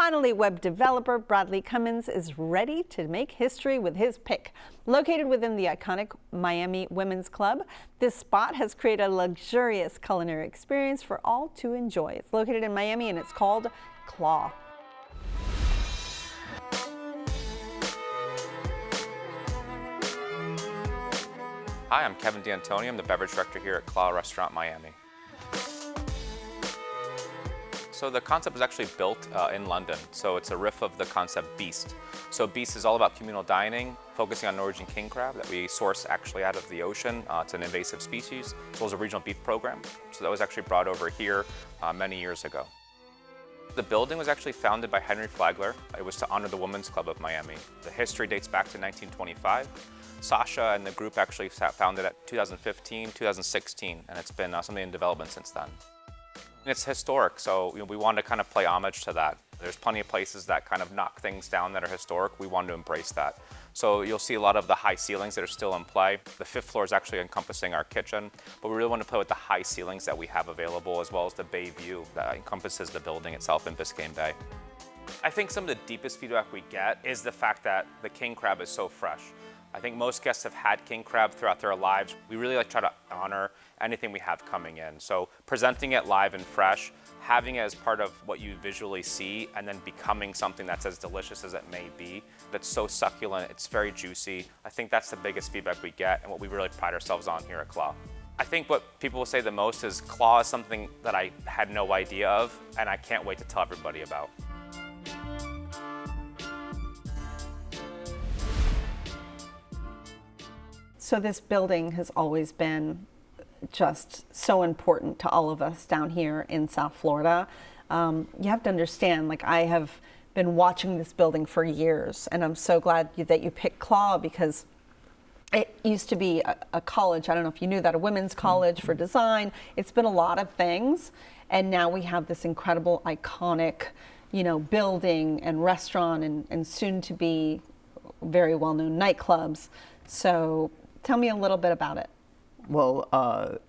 finally, web developer Bradley Cummins is ready to make history with his pick. Located within the iconic Miami Women's Club, this spot has created a luxurious culinary experience for all to enjoy. It's located in Miami and it's called Claw. Hi, I'm Kevin D'Antonio. I'm the beverage director here at Claw Restaurant Miami. So the concept was actually built in London, so it's a riff of the concept Beast. So Beast is all about communal dining, focusing on Norwegian king crab that we source actually out of the ocean. It's an invasive species, as well as a regional beef program. So that was actually brought over here many years ago. The building was actually founded by Henry Flagler. It was to honor the Women's Club of Miami. The history dates back to 1925. Sasha and the group actually founded it 2015, 2016, and it's been something in development since then. It's historic, so we wanted to kind of play homage to that. There's plenty of places that kind of knock things down that are historic. We wanted to embrace that. So you'll see a lot of the high ceilings that are still in play. The fifth floor is actually encompassing our kitchen, but we really want to play with the high ceilings that we have available, as well as the bay view that encompasses the building itself in Biscayne Bay. I think some of the deepest feedback we get is the fact that the king crab is so fresh. I think most guests have had king crab throughout their lives. We really try to honor anything we have coming in. So presenting it live and fresh, having it as part of what you visually see, and then becoming something that's as delicious as it may be, that's so succulent, it's very juicy. I think that's the biggest feedback we get and what we really pride ourselves on here at Claw. I think what people will say the most is Claw is something that I had no idea of, and I can't wait to tell everybody about. So this building has always been just so important to all of us down here in South Florida. You have to understand, like, I have been watching this building for years, and I'm so glad that you picked Claw, because it used to be a college. I don't know if you knew that, a women's college for design. It's been a lot of things, and now we have this incredible, iconic, building and restaurant, and soon to be very well-known nightclubs. So tell me a little bit about it. Well,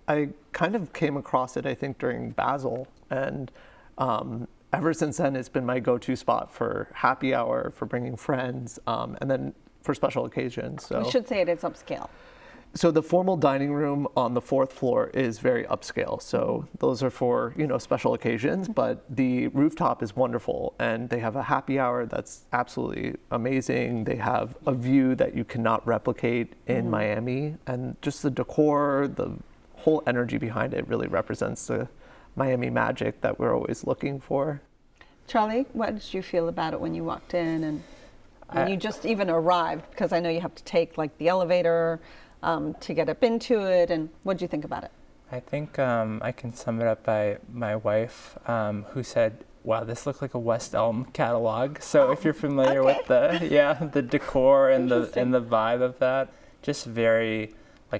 I kind of came across it, I think, during Basel, and ever since then, it's been my go-to spot for happy hour, for bringing friends, and then for special occasions. So we should say it is upscale. So the formal dining room on the fourth floor is very upscale. So those are for, special occasions, but the rooftop is wonderful, and they have a happy hour that's absolutely amazing. They have a view that you cannot replicate in Miami, and just the decor, the whole energy behind it really represents the Miami magic that we're always looking for. Charlie, what did you feel about it when you walked in and when you just even arrived? Because I know you have to take the elevator to get up into it, and what did you think about it? I think I can sum it up by my wife, who said, "Wow, this looked like a West Elm catalog." So if you're familiar with the decor and the vibe of that, just very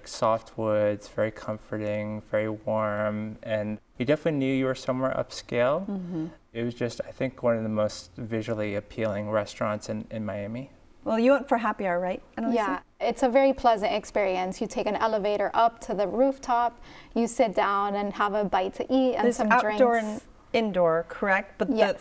soft woods, very comforting, very warm, and you definitely knew you were somewhere upscale. It was just, I think, one of the most visually appealing restaurants in Miami. Well, you went for happy hour, right, Annalisa? Yeah, it's a very pleasant experience. You take an elevator up to the rooftop, you sit down and have a bite to eat and some drinks. Outdoor and indoor, correct? But yes.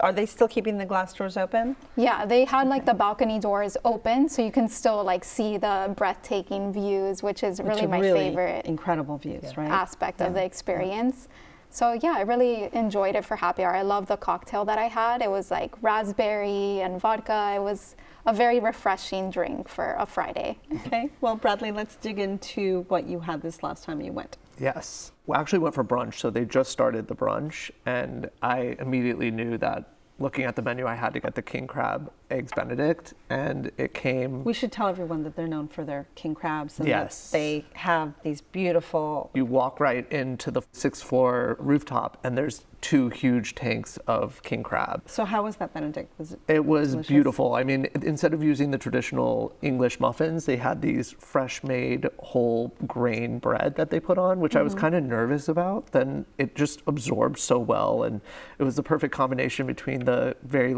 Are they still keeping the glass doors open? Yeah, they had the balcony doors open, so you can still see the breathtaking views, which is really my favorite. Incredible views, right? Aspect of the experience. So yeah, I really enjoyed it for happy hour. I love the cocktail that I had. It was raspberry and vodka. It was a very refreshing drink for a Friday. Okay, well, Bradley, let's dig into what you had this last time you went. Yes. We actually went for brunch, so they just started the brunch, and I immediately knew that looking at the menu, I had to get the king crab eggs Benedict, and it came. We should tell everyone that they're known for their king crabs, and yes, that they have these beautiful. You walk right into the sixth floor rooftop, and there's 2 huge tanks of king crab. So how was that Benedict? It was delicious? Beautiful. I mean, instead of using the traditional English muffins, they had these fresh made whole grain bread that they put on, which I was kind of nervous about. Then it just absorbed so well, and it was the perfect combination between the very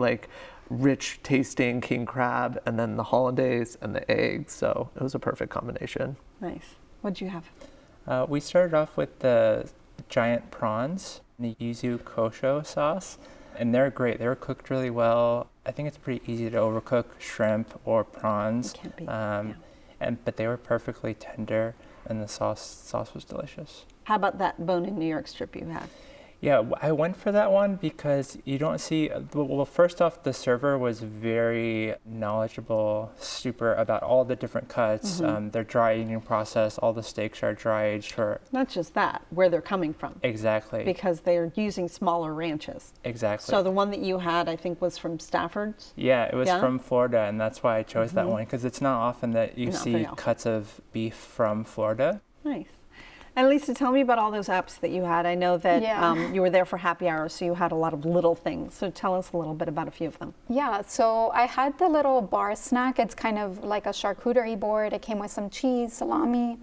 rich tasting king crab and then the hollandaise and the eggs. So it was a perfect combination. Nice. What'd you have? We started off with the giant prawns, the yuzu kosho sauce. and they're great. They were cooked really well. I think it's pretty easy to overcook shrimp or prawns. It can't be, But they were perfectly tender, and the sauce was delicious. How about that bone-in New York strip you had? Yeah, I went for that one because you don't see, well, first off, the server was very knowledgeable, super about all the different cuts, their dry aging process, all the steaks are dry aged for. Not just that, where they're coming from. Exactly. Because they're using smaller ranches. Exactly. So the one that you had, I think, was from Stafford's? Yeah, it was Yeah? from Florida, and that's why I chose that one, because it's not often that you Not see very often. cuts of beef from Florida. Nice. And Lisa, tell me about all those apps that you had. I know that Yeah. you were there for happy hour, so you had a lot of little things. So tell us a little bit about a few of them. Yeah, so I had the little bar snack. It's kind of like a charcuterie board. It came with some cheese, salami,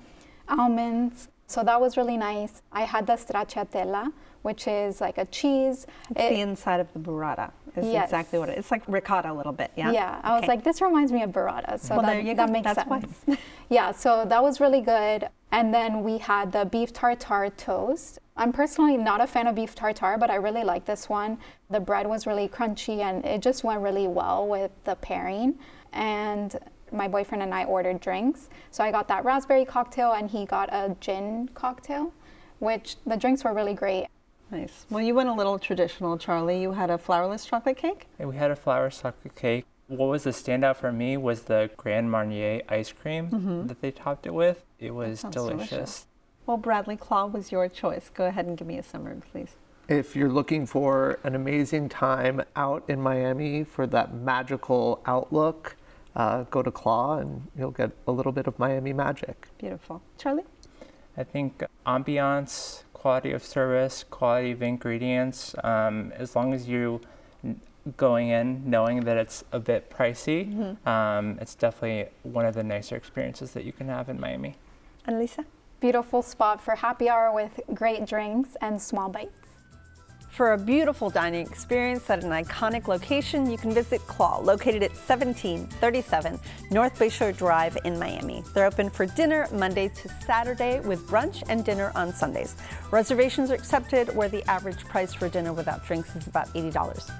almonds. So that was really nice. I had the stracciatella, which is like a cheese. It's the inside of the burrata. Is Yes. exactly what it is. It's like ricotta a little bit, yeah? Yeah, I was Okay. like, this reminds me of burrata. So Well, that, there you that go. makes That's why. sense. Yeah, so that was really good. And then we had the beef tartare toast. I'm personally not a fan of beef tartare, but I really like this one. The bread was really crunchy and it just went really well with the pairing. And my boyfriend and I ordered drinks. So I got that raspberry cocktail and he got a gin cocktail, which the drinks were really great. Nice. Well, you went a little traditional, Charlie. You had a flourless chocolate cake? And we had a flour chocolate cake. What was the standout for me was the Grand Marnier ice cream that they topped it with. It was sounds delicious. delicious. Well, Bradley Claw was your choice. Go ahead and give me a summary, please. If you're looking for an amazing time out in Miami for that magical outlook, go to Claw and you'll get a little bit of Miami magic. Beautiful. Charlie? I think ambiance, quality of service, quality of ingredients, as long as you going in knowing that it's a bit pricey, it's definitely one of the nicer experiences that you can have in Miami. And Lisa? Beautiful spot for happy hour with great drinks and small bites. For a beautiful dining experience at an iconic location, you can visit Claw, located at 1737 North Bayshore Drive in Miami. They're open for dinner Monday to Saturday with brunch and dinner on Sundays. Reservations are accepted, where the average price for dinner without drinks is about $80.